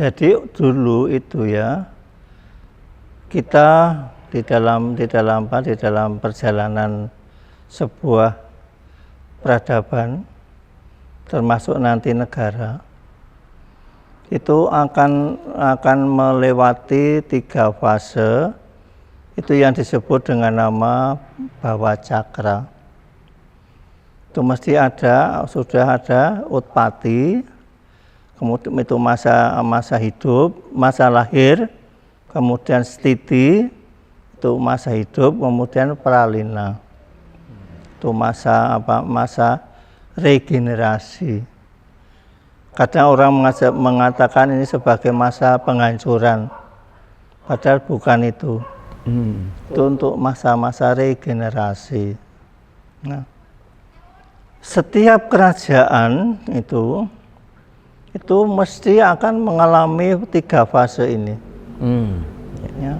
Jadi dulu itu ya, kita di dalam perjalanan sebuah peradaban, termasuk nanti negara, itu akan melewati 3 fase. Itu yang disebut dengan nama bawah cakra. Itu mesti sudah ada utpati, kemudian itu masa hidup, masa lahir, kemudian stiti, itu masa hidup, kemudian pralina. Itu masa regenerasi. Kadang orang mengatakan ini sebagai masa penghancuran, padahal bukan itu. Itu untuk masa-masa regenerasi. Nah, setiap kerajaan itu mesti akan mengalami 3 fase ini. Ya.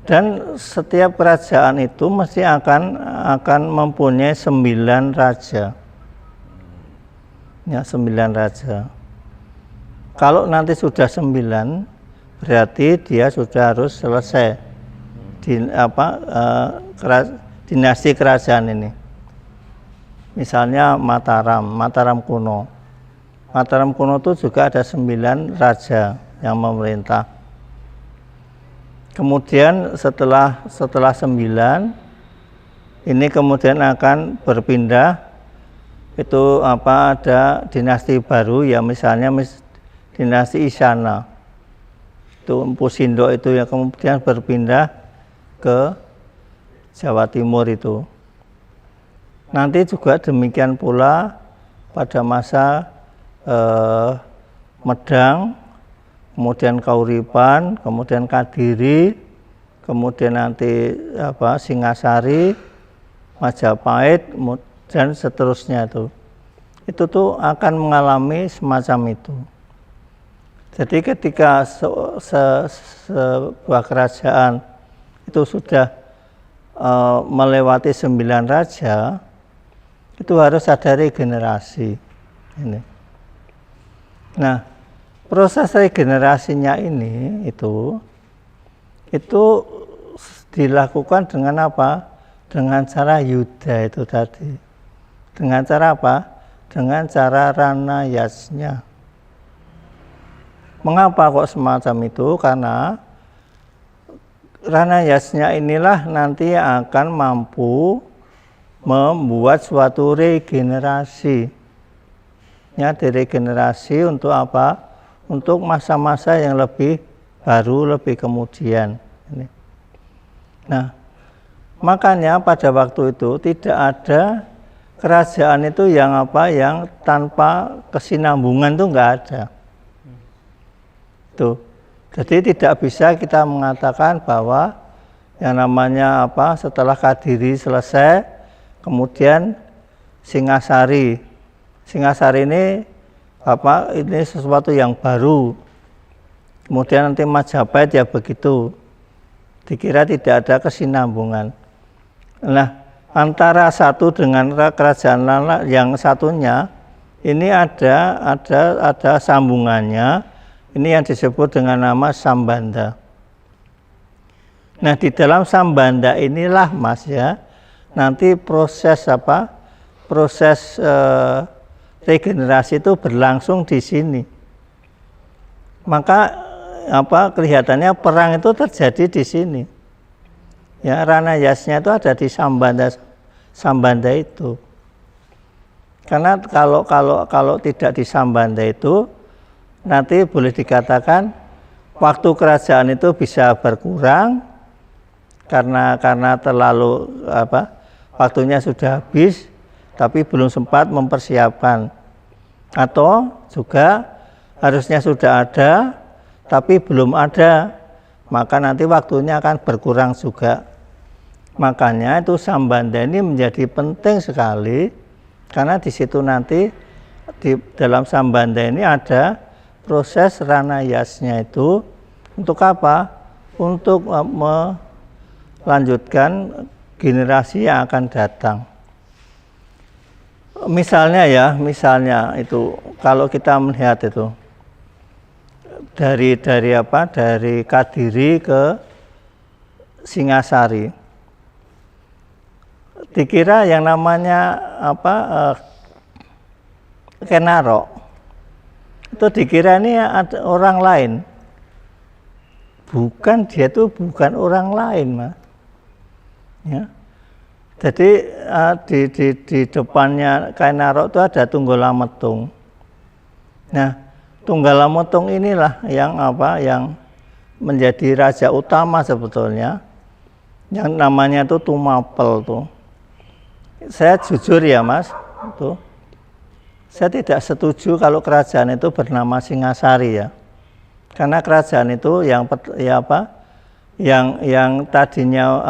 Dan setiap kerajaan itu mesti akan mempunyai 9 raja. Ya, 9 raja. Kalau nanti sudah 9, berarti dia sudah harus selesai dinasti kerajaan ini. Misalnya Mataram kuno. Mataram kuno itu juga ada 9 raja yang memerintah. Kemudian setelah 9 ini kemudian akan berpindah. Itu ada dinasti baru ya, misalnya dinasti Isyana. Itu Empu Sindok itu yang kemudian berpindah ke Jawa Timur itu. Nanti juga demikian pula pada masa Medang, kemudian Kauripan, kemudian Kadiri, kemudian nanti Singasari, Majapahit, dan seterusnya itu tuh akan mengalami semacam itu. Jadi ketika sebuah kerajaan itu sudah melewati 9 raja, itu harus ada regenerasi ini. Nah, proses regenerasinya ini itu dilakukan dengan apa? Dengan cara yuda itu tadi. Dengan cara apa? Dengan cara rana yasnya. Mengapa kok semacam itu? Karena rana yasnya inilah nanti akan mampu membuat suatu regenerasi. Ya, diregenerasi untuk apa? Untuk masa-masa yang lebih baru, lebih kemudian. Nah, makanya pada waktu itu tidak ada kerajaan itu yang tanpa kesinambungan itu enggak ada. Tuh. Jadi tidak bisa kita mengatakan bahwa yang namanya setelah Kadiri selesai, kemudian Singasari. Singasari ini ini sesuatu yang baru. Kemudian nanti Majapahit ya begitu. Dikira tidak ada kesinambungan. Nah, antara satu dengan kerajaan yang satunya ini ada sambungannya. Ini yang disebut dengan nama Sambanda. Nah, di dalam Sambanda inilah Mas ya, nanti proses regenerasi itu berlangsung di sini. Maka kelihatannya perang itu terjadi di sini. Ya, rana yasnya itu ada di Sambanda itu. Karena kalau tidak di Sambanda itu nanti boleh dikatakan waktu kerajaan itu bisa berkurang karena terlalu waktunya sudah habis tapi belum sempat mempersiapkan, atau juga harusnya sudah ada tapi belum ada, maka nanti waktunya akan berkurang juga. Makanya itu Sambanda ini menjadi penting sekali, karena di situ nanti di dalam Sambanda ini ada proses rana yasnya itu untuk apa? Untuk melanjutkan generasi yang akan datang. Misalnya itu kalau kita melihat itu dari Kadiri ke Singasari. Dikira yang namanya Kenarok itu dikira ini ada orang lain. Bukan, dia itu bukan orang lain, Mas. Ya. Jadi di depannya Kenarok itu ada Tunggalametung. Nah, Tunggalametung inilah yang menjadi raja utama sebetulnya. Yang namanya itu Tumapel tuh. Saya jujur ya, Mas, itu saya tidak setuju kalau kerajaan itu bernama Singasari ya. Karena kerajaan itu yang tadinya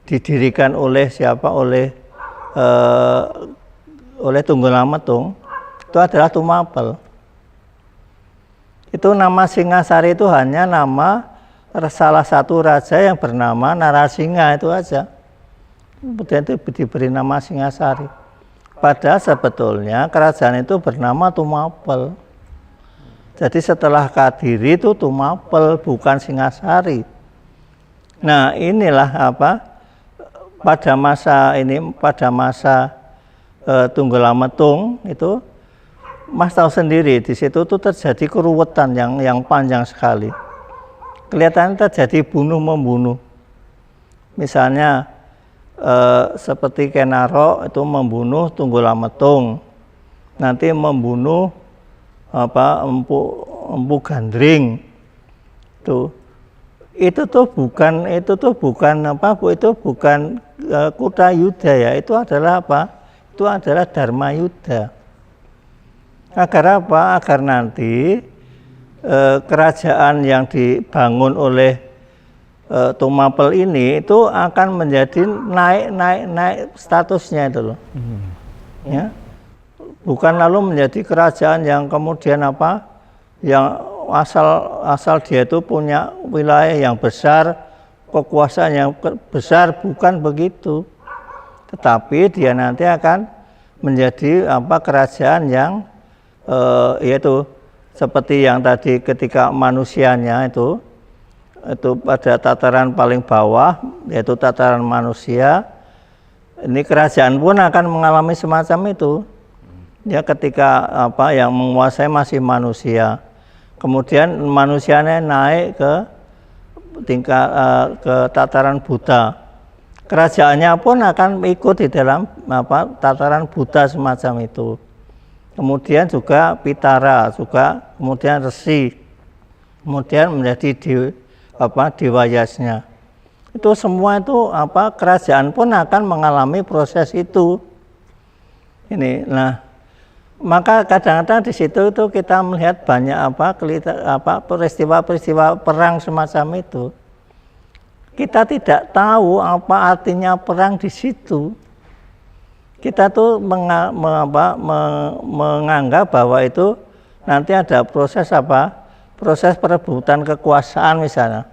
didirikan oleh siapa? Oleh Tunggalametung itu adalah Tumapel. Itu nama Singasari itu hanya nama salah satu raja yang bernama Narasingha itu aja. Kemudian itu diberi nama Singasari. Padahal sebetulnya kerajaan itu bernama Tumapel. Jadi setelah Kadiri itu Tumapel, bukan Singasari. Nah, inilah pada masa Tunggalametung itu, Mas tahu sendiri di situ tuh terjadi keruwetan yang panjang sekali. Kelihatannya terjadi bunuh-membunuh. Misalnya seperti Kenarok itu membunuh Tunggalametung, nanti membunuh Empu Gandring. Itu bukan Kutayuda ya, itu adalah Itu adalah Dharmayuda. Agar apa? Agar nanti kerajaan yang dibangun oleh Tumapel ini itu akan menjadi naik statusnya itu loh. Ya. Bukan lalu menjadi kerajaan yang kemudian yang asal dia itu punya wilayah yang besar, kekuasaan yang besar, bukan begitu. Tetapi dia nanti akan menjadi kerajaan yang yaitu seperti yang tadi ketika manusianya itu pada tataran paling bawah, yaitu tataran manusia. Ini kerajaan pun akan mengalami semacam itu. Ya, ketika yang menguasai masih manusia, kemudian manusianya naik ke tingkat ke tataran Buddha, kerajaannya pun akan ikut di dalam tataran Buddha semacam itu. Kemudian juga Pitara, juga kemudian Resi, kemudian menjadi Dewayasnya. Itu semua itu kerajaan pun akan mengalami proses itu. Ini, nah, maka kadang-kadang di situ itu kita melihat banyak peristiwa-peristiwa perang semacam itu. Kita tidak tahu apa artinya perang di situ. Kita tuh menganggap bahwa itu nanti ada proses proses perebutan kekuasaan misalnya.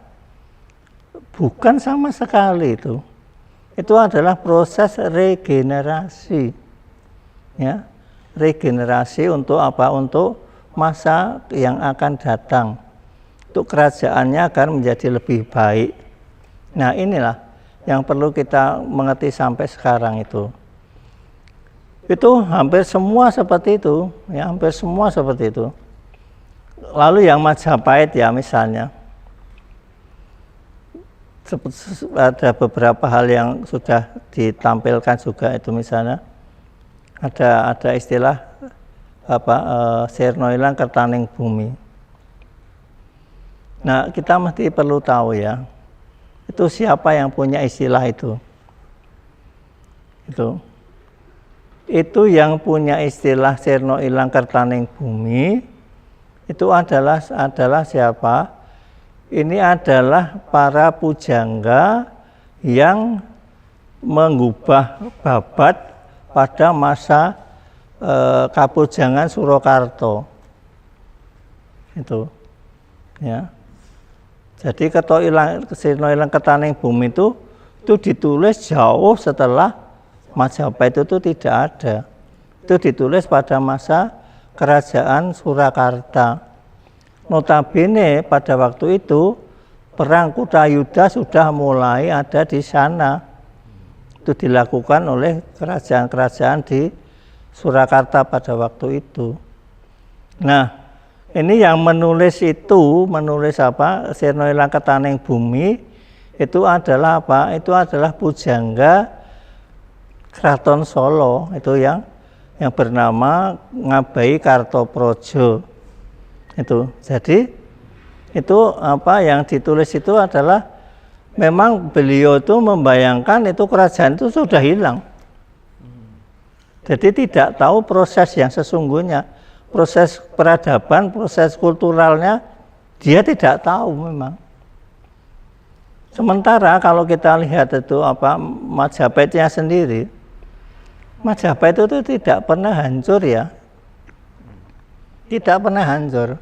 Bukan sama sekali itu. Itu adalah proses regenerasi. Ya. Regenerasi untuk Untuk masa yang akan datang. Untuk kerajaannya akan menjadi lebih baik. Nah, inilah yang perlu kita mengerti sampai sekarang itu. Itu hampir semua seperti itu, ya, hampir semua seperti itu. Lalu yang Majapahit ya misalnya, ada beberapa hal yang sudah ditampilkan juga itu, misalnya ada istilah Sirna Ilang Kertaning Bumi. Nah, kita mesti perlu tahu ya, itu siapa yang punya istilah itu. Itu yang punya istilah Sirna Ilang Kertaning Bumi itu adalah siapa? Ini adalah para pujangga yang mengubah babat pada masa Kapujangan Surakarta. Itu, ya. Jadi Sirna Ilang Kertaning Bumi itu ditulis jauh setelah Majapahit itu tidak ada. Itu ditulis pada masa kerajaan Surakarta. notabene pada waktu itu perang Kutayuda sudah mulai ada di sana. Itu dilakukan oleh kerajaan-kerajaan di Surakarta pada waktu itu. Nah, ini yang menulis apa? Sirna Langketaning Bumi itu adalah apa? Itu adalah pujangga Kraton Solo, itu yang bernama Ngabai Kartoprojo. Itu. Jadi itu apa yang ditulis itu adalah memang beliau itu membayangkan itu kerajaan itu sudah hilang. Jadi tidak tahu proses yang sesungguhnya, proses peradaban, proses kulturalnya dia tidak tahu memang. Sementara kalau kita lihat itu apa Majapahitnya sendiri, Majapahit itu tidak pernah hancur ya. Tidak pernah hancur.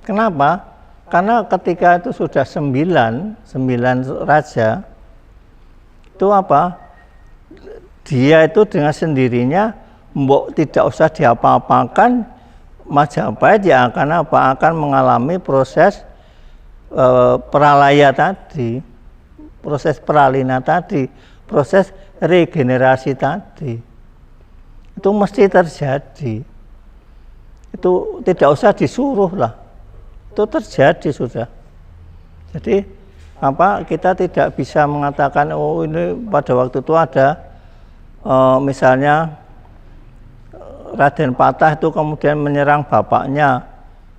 Kenapa? Karena ketika itu sudah 9 raja, itu apa? Dia itu dengan sendirinya tidak usah diapa-apakan, Majapahit ya akan apa? Akan mengalami proses peralaya tadi, proses peralina tadi, proses regenerasi tadi. Itu mesti terjadi. Itu tidak usah disuruh lah. Itu terjadi sudah. Jadi apa kita tidak bisa mengatakan oh ini pada waktu itu ada misalnya Raden Patah itu kemudian menyerang bapaknya.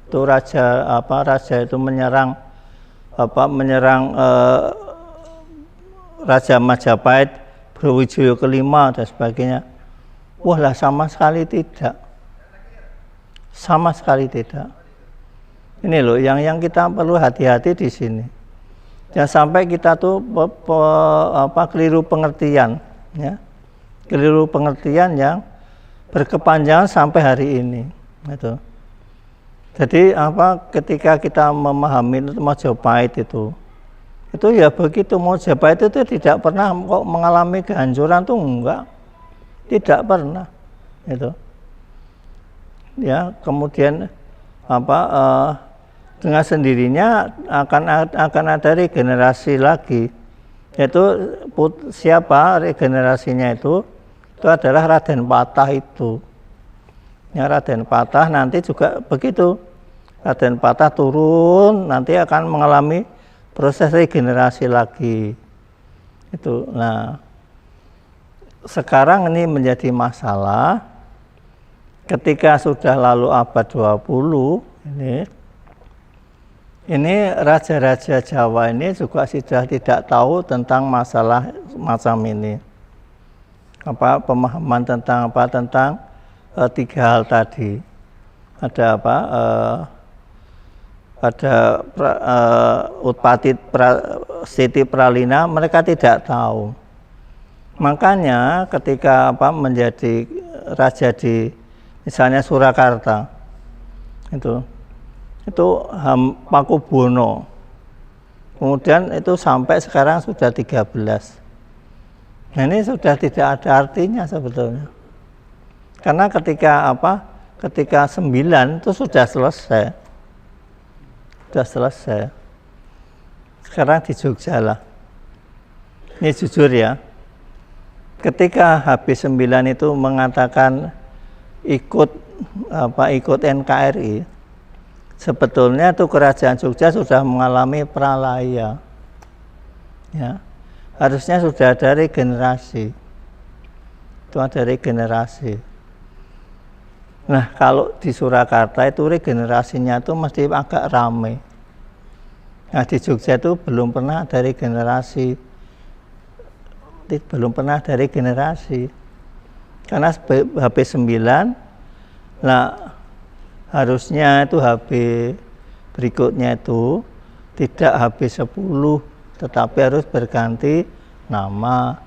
Itu raja itu menyerang Raja Majapahit Brawijaya kelima dan sebagainya. Wah lah sama sekali tidak. Sama sekali tidak. Ini loh yang kita perlu hati-hati di sini. Jangan sampai kita tuh keliru pengertian, ya. Keliru pengertian yang berkepanjangan sampai hari ini. Gitu. Jadi ketika kita memahami Majapahit itu ya begitu. Majapahit itu tidak pernah kok mengalami kehancuran tuh enggak, tidak pernah. Gitu. Ya kemudian dengan sendirinya akan ada regenerasi lagi, yaitu siapa regenerasinya itu adalah Raden Patah itu. Ya, Raden Patah nanti juga begitu, Raden Patah turun nanti akan mengalami proses regenerasi lagi. Itu. Nah, sekarang ini menjadi masalah. Ketika sudah lalu abad 20 ini raja-raja Jawa ini juga sudah tidak tahu tentang masalah macam ini. Pemahaman tentang tiga hal tadi. Ada ada Utpati Siti Pralina, mereka tidak tahu. Makanya ketika menjadi raja di misalnya Surakarta itu Pakubuwono, kemudian itu sampai sekarang sudah 13. Nah ini sudah tidak ada artinya sebetulnya, karena ketika 9 itu sudah selesai, sekarang di Jogja lah. Ini jujur ya, ketika habis 9 itu mengatakan ikut NKRI, sebetulnya itu kerajaan Jogja sudah mengalami pralaya, ya harusnya sudah ada regenerasi, itu ada regenerasi. Nah kalau di Surakarta itu regenerasinya itu mesti agak ramai. Nah di Jogja itu belum pernah ada regenerasi, karena HP 9, nah harusnya itu HP berikutnya itu tidak HP 10, tetapi harus berganti nama.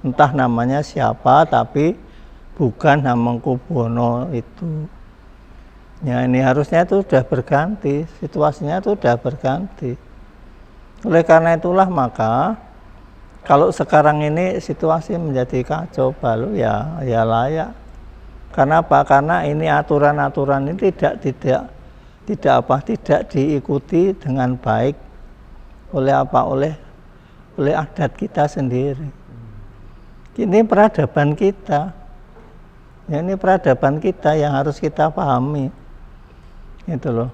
Entah namanya siapa, tapi bukan Hamengkubuwono itu. Ya ini harusnya itu sudah berganti, situasinya itu sudah berganti. Oleh karena itulah maka kalau sekarang ini situasi menjadi kacau balau ya layak. Karena apa? Karena ini aturan-aturan ini tidak tidak diikuti dengan baik oleh oleh adat kita sendiri. Ini peradaban kita. Ya, ini peradaban kita yang harus kita pahami. Gitu loh.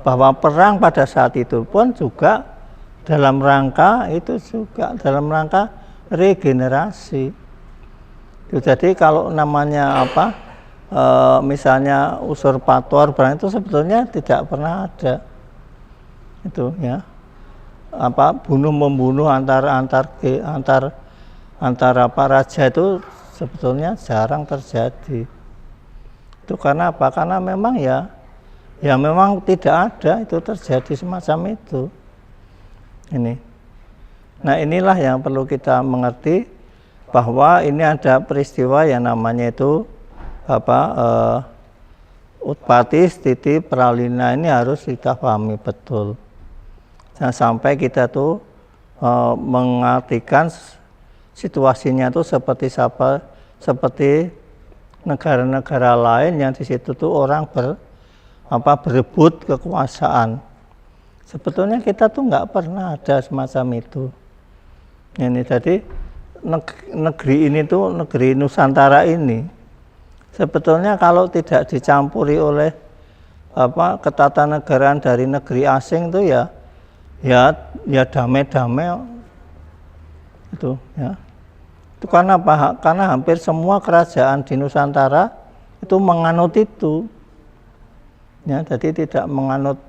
Bahwa perang pada saat itu pun juga dalam rangka regenerasi. Jadi kalau namanya misalnya usurpator itu sebetulnya tidak pernah ada. Itu ya. Bunuh membunuh antar raja itu sebetulnya jarang terjadi. Itu karena apa? Karena memang ya memang tidak ada itu terjadi semacam itu. Ini. Nah, inilah yang perlu kita mengerti bahwa ini ada peristiwa yang namanya itu Utpati Stiti Pralina, ini harus kita pahami betul. Jangan sampai kita tuh mengartikan situasinya tuh seperti negara-negara lain yang di situ tuh orang berebut kekuasaan. Sebetulnya kita tuh nggak pernah ada semacam itu. Ini jadi negeri ini tuh, negeri Nusantara ini, sebetulnya kalau tidak dicampuri oleh ketatanegaraan dari negeri asing itu ya damai-damai itu ya. Itu karena apa? Karena hampir semua kerajaan di Nusantara itu menganut itu. Ya, jadi tidak menganut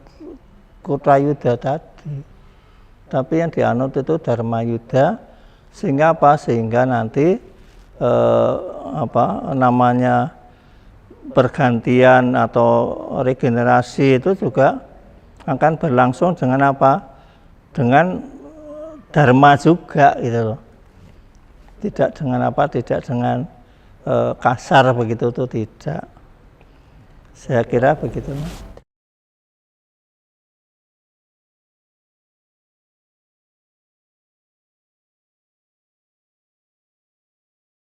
Kutrayudha tadi, tapi yang dianut itu Dharmayudha, sehingga sehingga nanti namanya pergantian atau regenerasi itu juga akan berlangsung dengan dengan dharma juga gitu loh. Tidak dengan kasar begitu, itu tidak. Saya kira begitu, Mas.